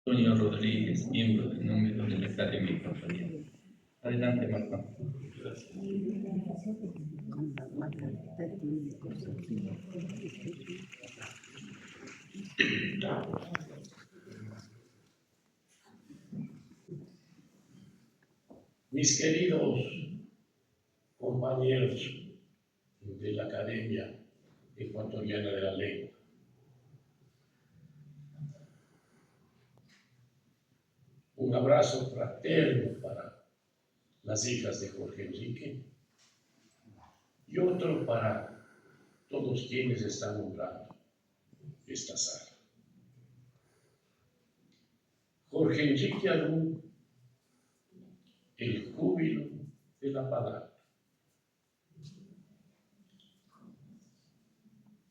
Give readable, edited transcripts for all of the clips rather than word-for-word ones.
Antonio Rodríguez, miembro del número de la Academia Ecuatoriana. Adelante, Marco. Gracias. Mis queridos compañeros de la Academia Ecuatoriana de la Lengua, un abrazo fraterno para las hijas de Jorge Enrique y otro para todos quienes están honrando esta sala. Jorge Enrique Alú, el júbilo de la palabra.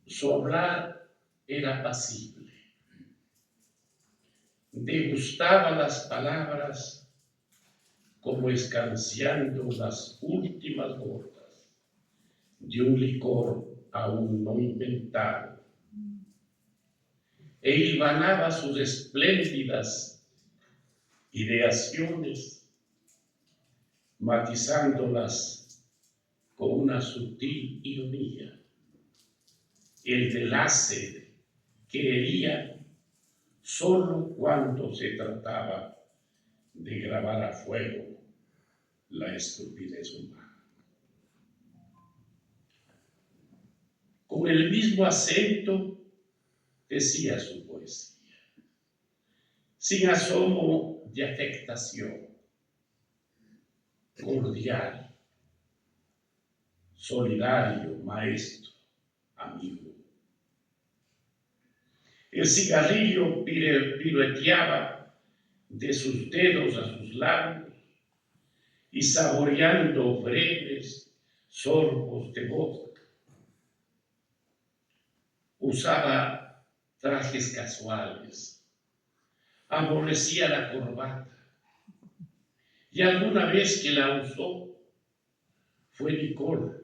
Su hablar era apacible, degustaba las palabras como escanciando las últimas gotas de un licor aún no inventado, e hilvanaba sus espléndidas ideaciones, matizándolas con una sutil ironía, el deslace que hería solo cuando se trataba de grabar a fuego la estupidez humana. Con el mismo acento decía su poesía, sin asomo de afectación, cordial, solidario, maestro, amigo. El cigarrillo pirueteaba de sus dedos a sus labios y saboreando breves sorbos de vodka. Usaba trajes casuales, aborrecía la corbata y alguna vez que la usó fue Nicole,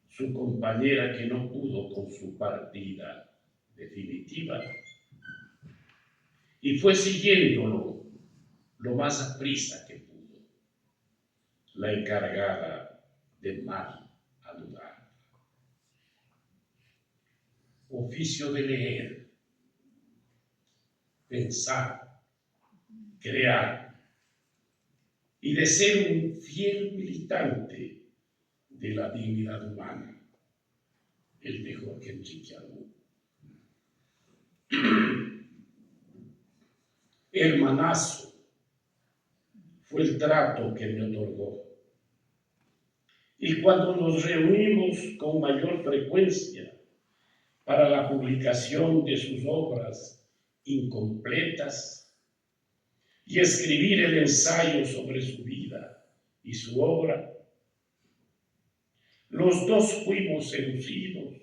su compañera que no pudo con su partida definitiva y fue siguiéndolo lo más aprisa que pudo, la encargada de mal ayudar. Oficio de leer, pensar, crear y de ser un fiel militante de la dignidad humana, el de Jorge Enrique Alú. Hermanazo fue el trato que me otorgó. Y cuando nos reunimos con mayor frecuencia para la publicación de sus obras incompletas y escribir el ensayo sobre su vida y su obra, los dos fuimos seducidos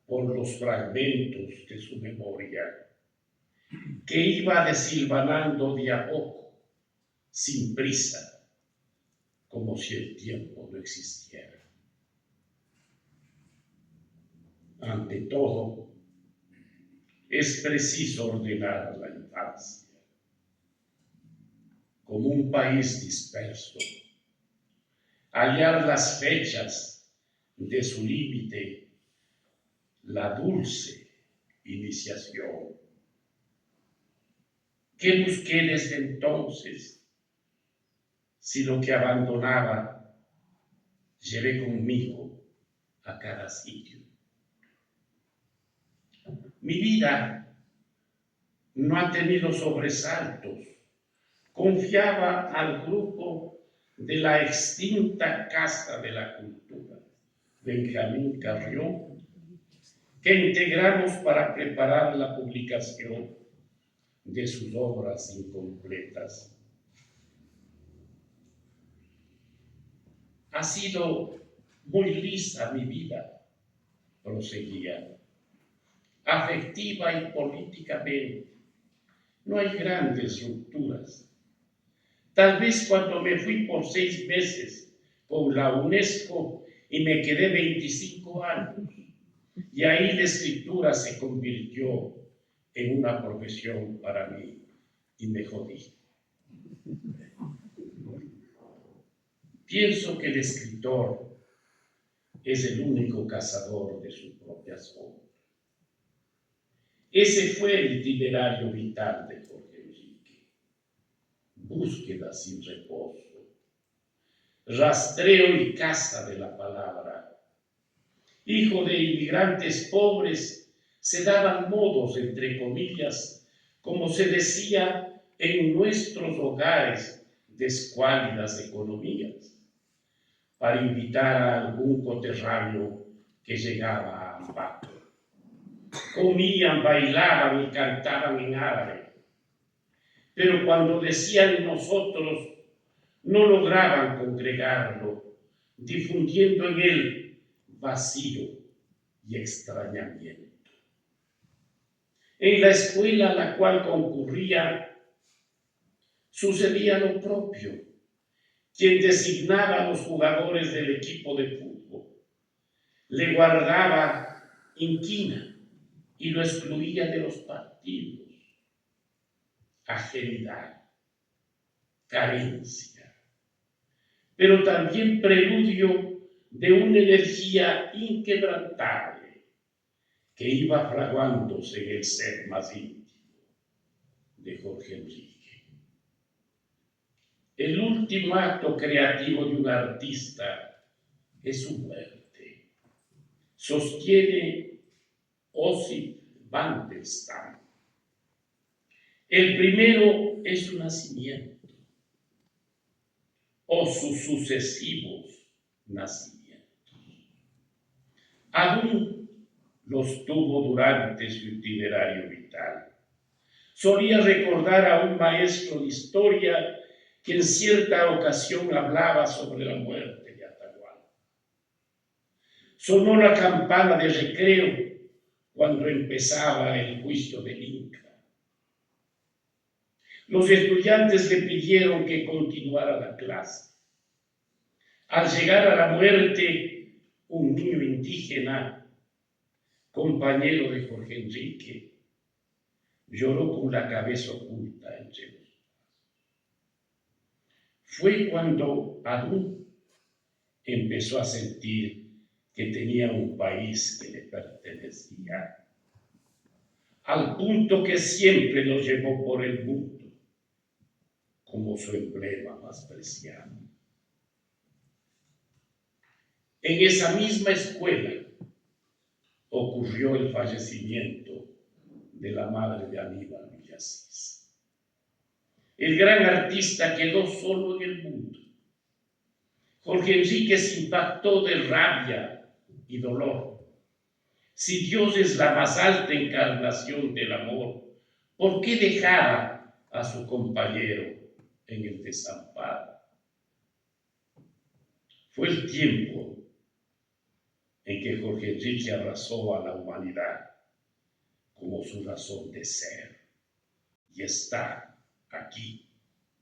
por los fragmentos de su memoria, que iba desilvanando de a poco, sin prisa, como si el tiempo no existiera. Ante todo, es preciso ordenar la infancia. Como un país disperso, hallar las fechas de su límite, la dulce iniciación. ¿Qué busqué desde entonces? Si lo que abandonaba, llevé conmigo a cada sitio. Mi vida no ha tenido sobresaltos. Confiaba al grupo de la extinta Casa de la Cultura, Benjamín Carrión, que integramos para preparar la publicación de sus obras incompletas. Ha sido muy lisa mi vida, proseguía, afectiva y políticamente. No hay grandes rupturas. Tal vez cuando me fui por 6 meses con la UNESCO y me quedé 25 años, y ahí la escritura se convirtió en una profesión para mí y me jodí. Pienso que el escritor es el único cazador de su propia sombra. Ese fue el itinerario vital de Jorge Enrique. Búsqueda sin reposo, rastreo y caza de la palabra. Hijo de inmigrantes pobres, se daban modos, entre comillas, como se decía en nuestros hogares de escuálidas economías, para invitar a algún coterráneo que llegaba a Ambato. Comían, bailaban y cantaban en árabe, pero cuando decían nosotros, no lograban congregarlo, difundiendo en él vacío y extrañamiento. En la escuela a la cual concurría, sucedía lo propio. Quien designaba a los jugadores del equipo de fútbol le guardaba inquina y lo excluía de los partidos. Ajenidad, carencia, pero también preludio de una energía inquebrantable que iba fraguándose en el ser más íntimo de Jorge Enrique. El último acto creativo de un artista es su muerte, sostiene Osip Mandelstam. El primero es su nacimiento o sus sucesivos nacimientos. Aún los tuvo durante su itinerario vital. Solía recordar a un maestro de historia que en cierta ocasión hablaba sobre la muerte de Atahualpa. Sonó la campana de recreo cuando empezaba el juicio del Inca. Los estudiantes le pidieron que continuara la clase. Al llegar a la muerte, un niño indígena, compañero de Jorge Enrique, lloró con la cabeza oculta entre los brazos. Fue cuando Adún empezó a sentir que tenía un país que le pertenecía, al punto que siempre lo llevó por el mundo como su emblema más preciado. En esa misma escuela ocurrió el fallecimiento de la madre de Aníbal Villasís. El gran artista quedó solo en el mundo. Jorge Enrique se impactó de rabia y dolor. Si Dios es la más alta encarnación del amor, ¿por qué dejaba a su compañero en el desamparo? Fue el tiempo en que Jorge Enrique abrazó a la humanidad como su razón de ser y está aquí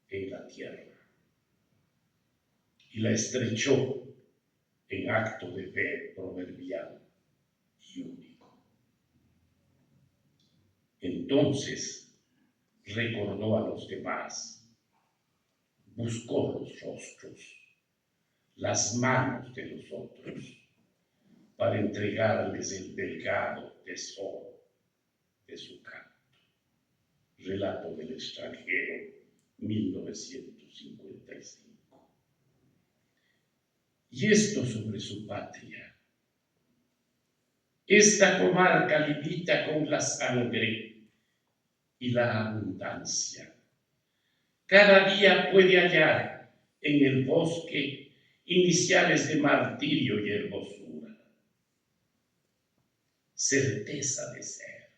en la tierra. Y la estrechó en acto de fe proverbial y único. Entonces recordó a los demás, buscó los rostros, las manos de los otros, para entregarles el delgado tesoro de su canto. Relato del extranjero, 1955. Y esto sobre su patria. Esta comarca limita con la sangre y la abundancia. Cada día puede hallar en el bosque iniciales de martirio y hermosura. Certeza de ser,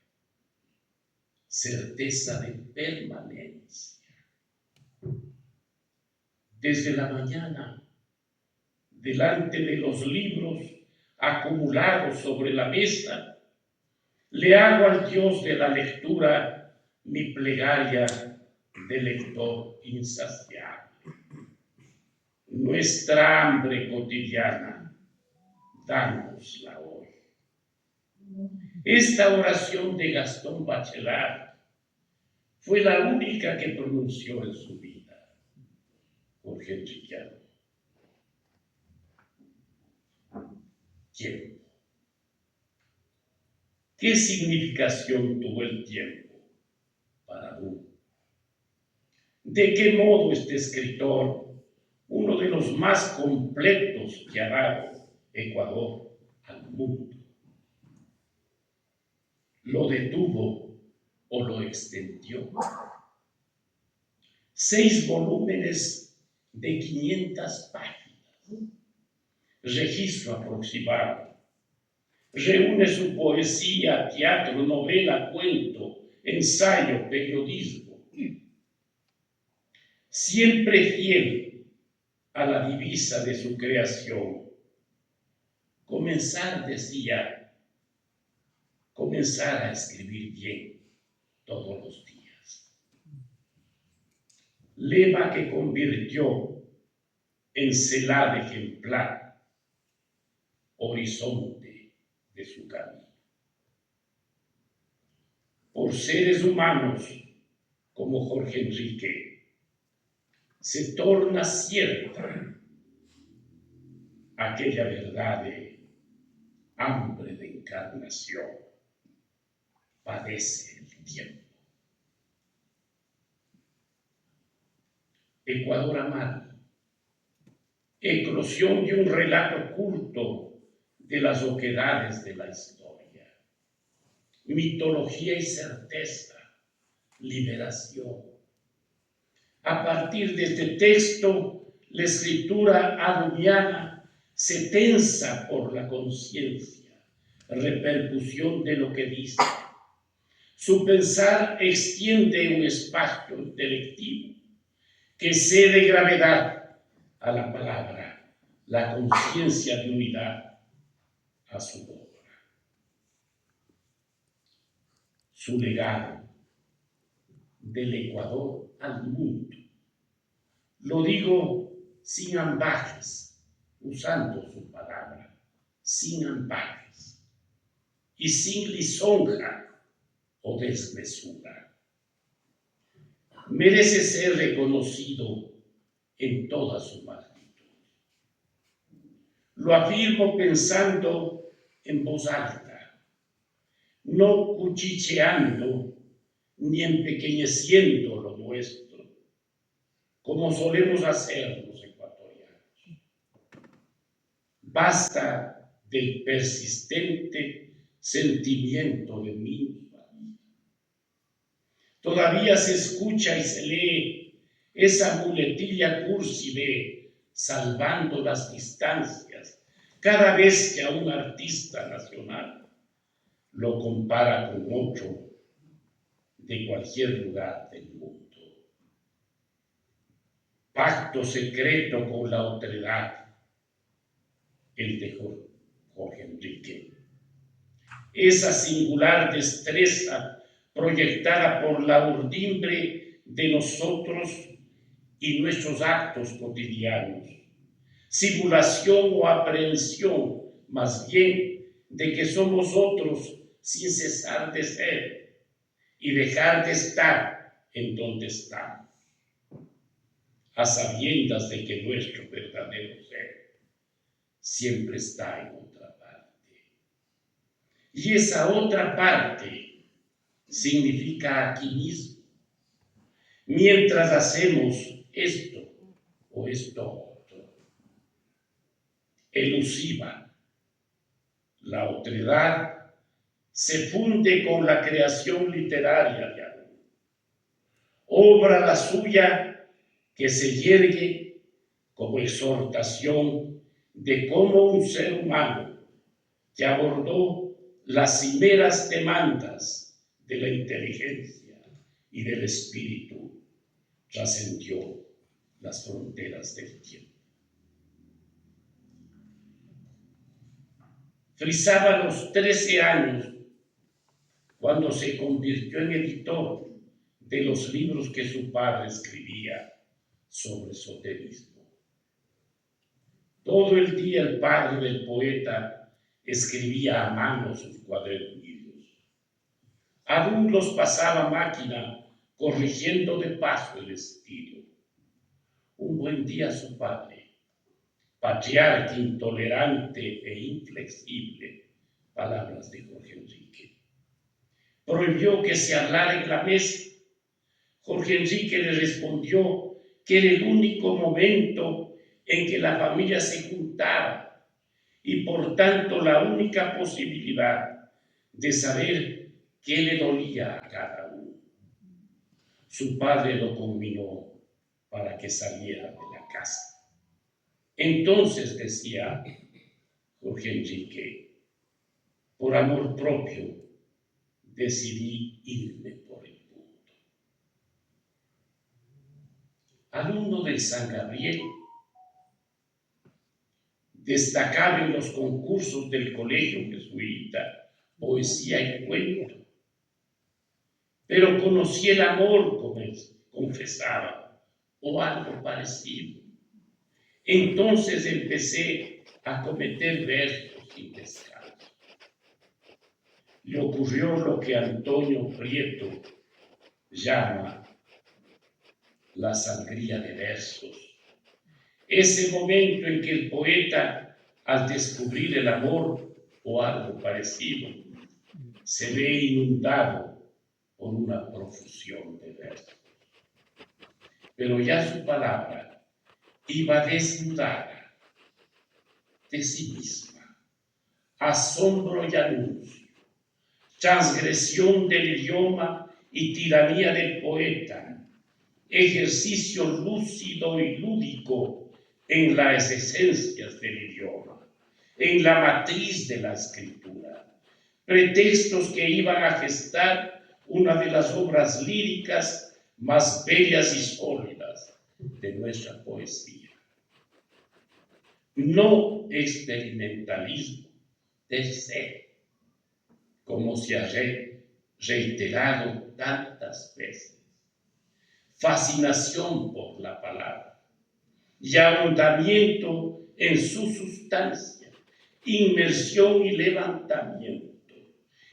certeza de permanencia. Desde la mañana, delante de los libros acumulados sobre la mesa, le hago al Dios de la lectura mi plegaria de lector insaciable. Nuestra hambre cotidiana, dánosla hoy. Esta oración de Gastón Bachelard fue la única que pronunció en su vida, Jorge Enriqueano. Tiempo. ¿Qué significación tuvo el tiempo para Bru? ¿De qué modo este escritor, uno de los más completos que ha dado Ecuador al mundo, lo detuvo o lo extendió? 6 volúmenes de 500 páginas, registro aproximado, reúne su poesía, teatro, novela, cuento, ensayo, periodismo, siempre fiel a la divisa de su creación. Comenzar, decía, comenzar a escribir bien todos los días. Lema que convirtió en celada ejemplar, horizonte de su camino. Por seres humanos como Jorge Enrique, se torna cierta aquella verdad de hambre de encarnación. Padece el tiempo. Ecuador amado, eclosión de un relato culto de las oquedades de la historia, mitología y certeza, liberación. A partir de este texto, la escritura adubiana se tensa por la conciencia, repercusión de lo que dice. Su pensar extiende un espacio intelectivo que cede gravedad a la palabra, la conciencia de unidad a su obra. Su legado del Ecuador al mundo. Lo digo sin ambajes, usando su palabra, sin ambajes y sin lisonja o desmesura. Merece ser reconocido en toda su magnitud. Lo afirmo pensando en voz alta, no cuchicheando ni empequeñeciendo lo nuestro, como solemos hacer los ecuatorianos. Basta del persistente sentimiento de minusvalía. Todavía se escucha y se lee esa muletilla cursi de salvando las distancias cada vez que a un artista nacional lo compara con otro de cualquier lugar del mundo. Pacto secreto con la otredad, el de Jorge Enrique. Esa singular destreza proyectada por la urdimbre de nosotros y nuestros actos cotidianos. Simulación o aprehensión, más bien, de que somos otros sin cesar de ser y dejar de estar en donde estamos, a sabiendas de que nuestro verdadero ser siempre está en otra parte. Y esa otra parte significa aquí mismo, mientras hacemos esto o esto otro. Elusiva, la otredad se funde con la creación literaria de Aru, obra la suya que se yergue como exhortación de cómo un ser humano que abordó las cimeras demandas de la inteligencia y del espíritu trascendió las fronteras del tiempo. Frisaba los 13 años cuando se convirtió en editor de los libros que su padre escribía sobre esoterismo. Todo el día el padre del poeta escribía a mano sus cuadernillos Aún los pasaba máquina, corrigiendo de paso el estilo. Un buen día su padre, patriarca intolerante e inflexible, palabras de Jorge Enrique, prohibió que se hablara en la mesa. Jorge Enrique le respondió que era el único momento en que la familia se juntaba y por tanto la única posibilidad de saber qué le dolía a cada uno. Su padre lo conminó para que saliera de la casa. Entonces decía Jorge Enrique, por amor propio decidí irme por el mundo. Alumno del San Gabriel, destacaba en los concursos del colegio jesuita, poesía y cuento. Pero conocí el amor, como confesaba, o algo parecido. Entonces empecé a cometer versos sin descanso. Le ocurrió lo que Antonio Prieto llama la sangría de versos. Ese momento en que el poeta, al descubrir el amor o algo parecido, se ve inundado por una profusión de versos. Pero ya su palabra iba desnudada de sí misma, asombro y anuncio, transgresión del idioma y tiranía del poeta, ejercicio lúcido y lúdico en las esencias del idioma, en la matriz de la escritura, pretextos que iban a gestar una de las obras líricas más bellas y sólidas de nuestra poesía. No experimentalismo del ser, como se ha reiterado tantas veces, fascinación por la palabra y ahondamiento en su sustancia, inmersión y levantamiento,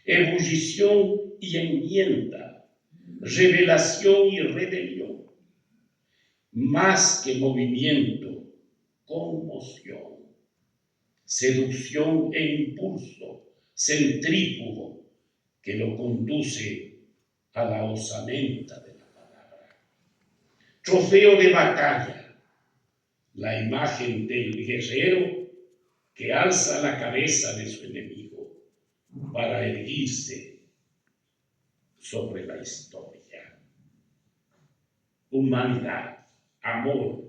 ebullición y enmienda, revelación y rebelión, más que movimiento, conmoción, seducción e impulso centrífugo que lo conduce a la osamenta de la palabra. Trofeo de batalla, la imagen del guerrero que alza la cabeza de su enemigo para erguirse sobre la historia. Humanidad, amor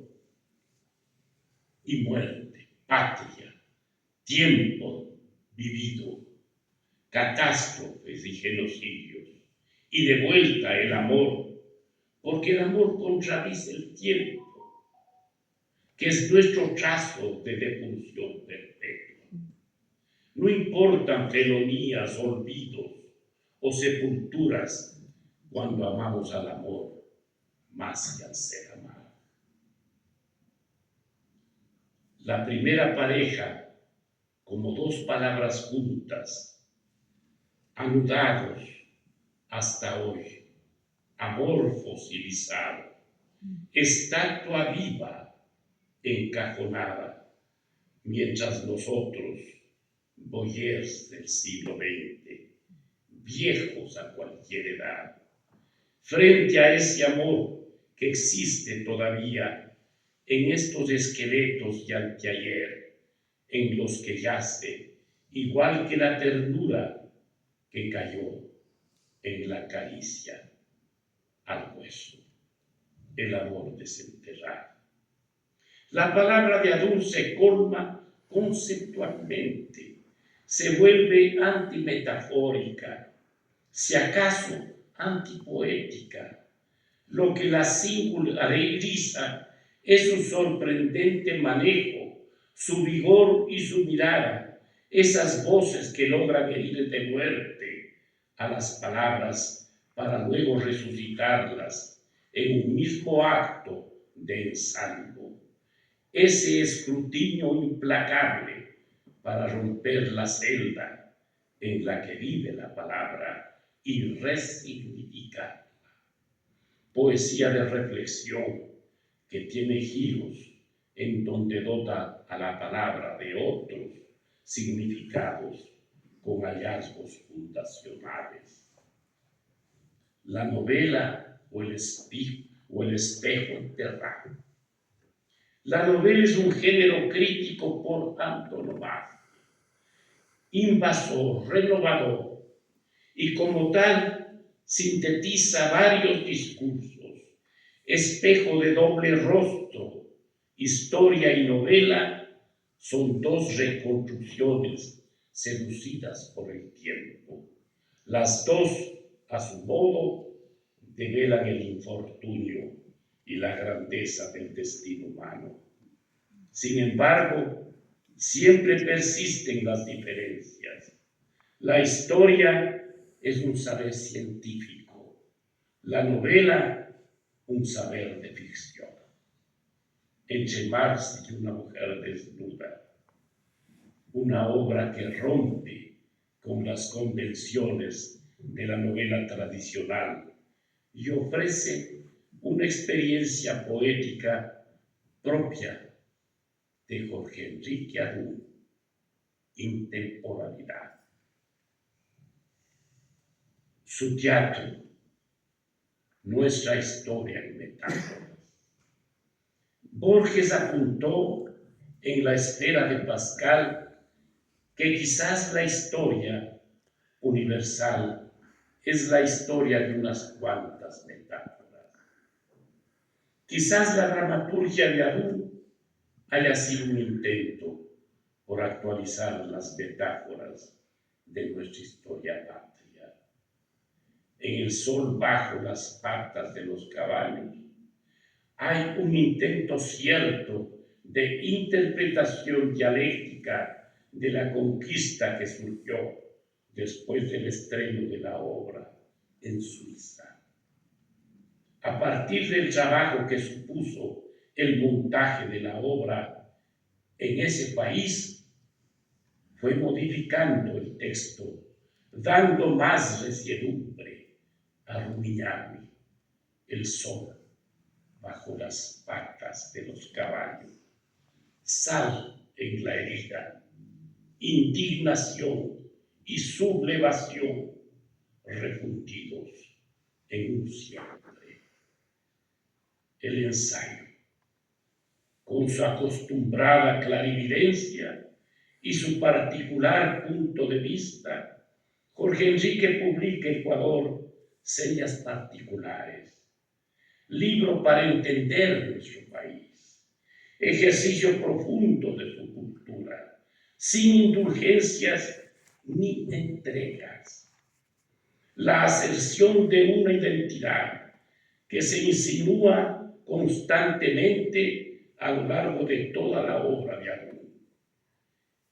y muerte, patria, tiempo vivido, catástrofes y genocidios, y de vuelta el amor, porque el amor contradice el tiempo, que es nuestro trazo de depulsión perpetua. No importan felonías, olvidos o sepulturas cuando amamos al amor más que al ser amado. La primera pareja, como dos palabras juntas, anudados hasta hoy, amor fosilizado, estatua viva encajonada, mientras nosotros, boyers del siglo XX, viejos a cualquier edad, frente a ese amor que existe todavía en estos esqueletos de anteayer, en los que yace, igual que la ternura que cayó en la caricia al hueso, el amor desenterrado. La palabra de Adún se colma conceptualmente, se vuelve antimetafórica, si acaso antipoética. Lo que la singulariza es su sorprendente manejo, su vigor y su mirada, esas voces que logran herir de muerte a las palabras para luego resucitarlas en un mismo acto de ensalmo. Ese escrutinio implacable para romper la celda en la que vive la palabra y resignificarla. Poesía de reflexión que tiene giros en donde dota a la palabra de otros significados con hallazgos fundacionales. La novela o el espejo enterrado. La novela es un género crítico por antonomasia, invasor, renovador, y como tal sintetiza varios discursos, espejo de doble rostro. Historia y novela son dos reconstrucciones seducidas por el tiempo. Las dos, a su modo, develan el infortunio y la grandeza del destino humano. Sin embargo, siempre persisten las diferencias. La historia es un saber científico, la novela un saber de ficción. Entre Marx y una mujer desnuda, una obra que rompe con las convenciones de la novela tradicional y ofrece una experiencia poética propia de Jorge Enrique Adún, intemporalidad. Su teatro, nuestra historia en metáforas. Borges apuntó en la esfera de Pascal que quizás la historia universal es la historia de unas cuantas metáforas. Quizás la dramaturgia de Adún haya sido un intento por actualizar las metáforas de nuestra historia patria. En el sol bajo las patas de los caballos hay un intento cierto de interpretación dialéctica de la conquista que surgió después del estreno de la obra en Suiza. A partir del trabajo que supuso el montaje de la obra en ese país, fue modificando el texto, dando más resiedumbre a Rumiñahui, el sol bajo las patas de los caballos, sal en la herida, indignación y sublevación refundidos en un siempre. El ensayo, con su acostumbrada clarividencia y su particular punto de vista, Jorge Enrique publica Ecuador, Señas Particulares, libro para entender nuestro país, ejercicio profundo de su cultura, sin indulgencias ni entregas. La aserción de una identidad que se insinúa constantemente a lo largo de toda la obra de Adún.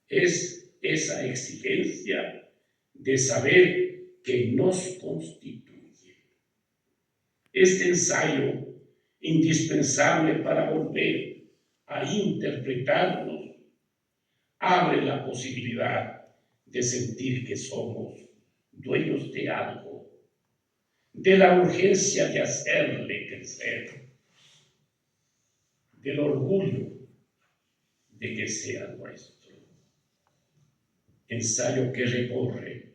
Es esa exigencia de saber que nos constituye. Este ensayo, indispensable para volver a interpretarnos, abre la posibilidad de sentir que somos dueños de algo, de la urgencia de hacerle crecer, del orgullo de que sea nuestro. Ensayo que recorre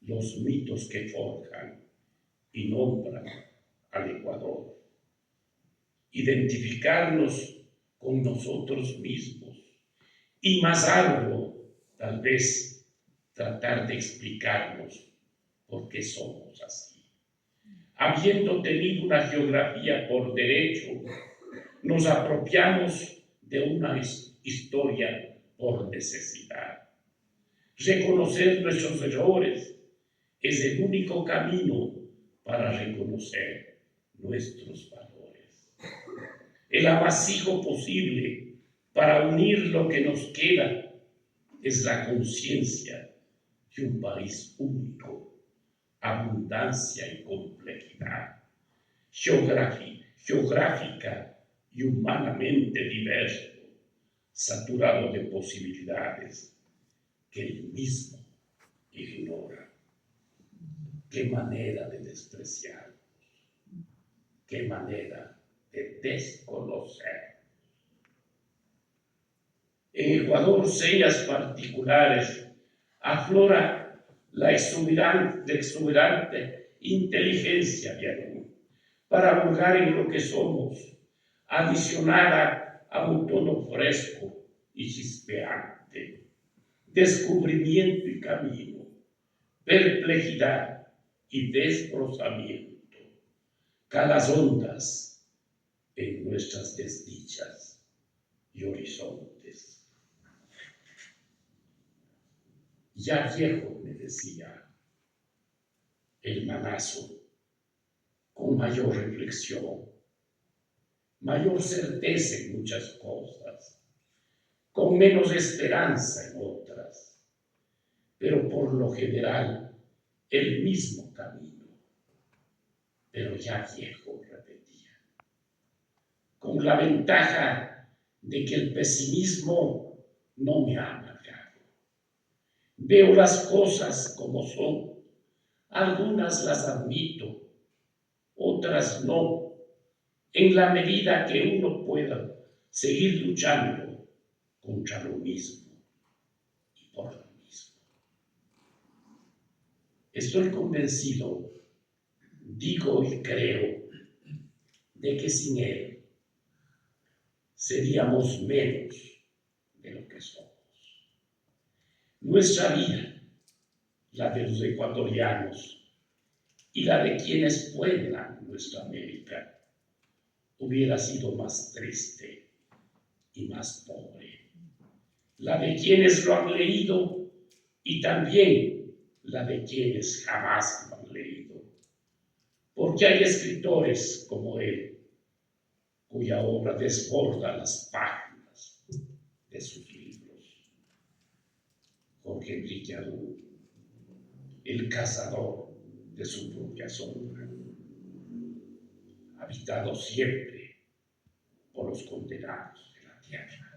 los mitos que forjan y nombran al Ecuador. Identificarnos con nosotros mismos y más algo, tal vez, tratar de explicarnos por qué somos así. Habiendo tenido una geografía por derecho, nos apropiamos de una historia por necesidad. Reconocer nuestros errores es el único camino para reconocer nuestros valores. El amasijo posible para unir lo que nos queda es la conciencia de un país único, abundancia y complejidad, geográfica y humanamente diverso, saturado de posibilidades que él mismo ignora. qué manera de despreciarnos, qué manera de desconocer. En Ecuador, señas particulares, aflora la exuberante inteligencia de Arun para hurgar en lo que somos, adicionada a un tono fresco y chispeante, descubrimiento y camino, perplejidad y desbrozamiento, calas ondas en nuestras desdichas y horizontes. Ya viejo, me decía el manazo, con mayor reflexión, mayor certeza en muchas cosas, con menos esperanza en otras, pero por lo general el mismo camino. Pero ya viejo, repetía, con la ventaja de que el pesimismo no me ha amargado. Veo las cosas como son, algunas las admito, otras no, en la medida que uno pueda seguir luchando contra lo mismo y por lo mismo. Estoy convencido, digo y creo, de que sin él seríamos menos de lo que somos. Nuestra vida, la de los ecuatorianos y la de quienes pueblan nuestra América, hubiera sido más triste y más pobre. La de quienes lo han leído y también la de quienes jamás lo han leído. Porque hay escritores como él, cuya obra desborda las páginas de sus libros. Jorge Enrique Arun, el cazador de su propia sombra, habitado siempre por los condenados de la tierra.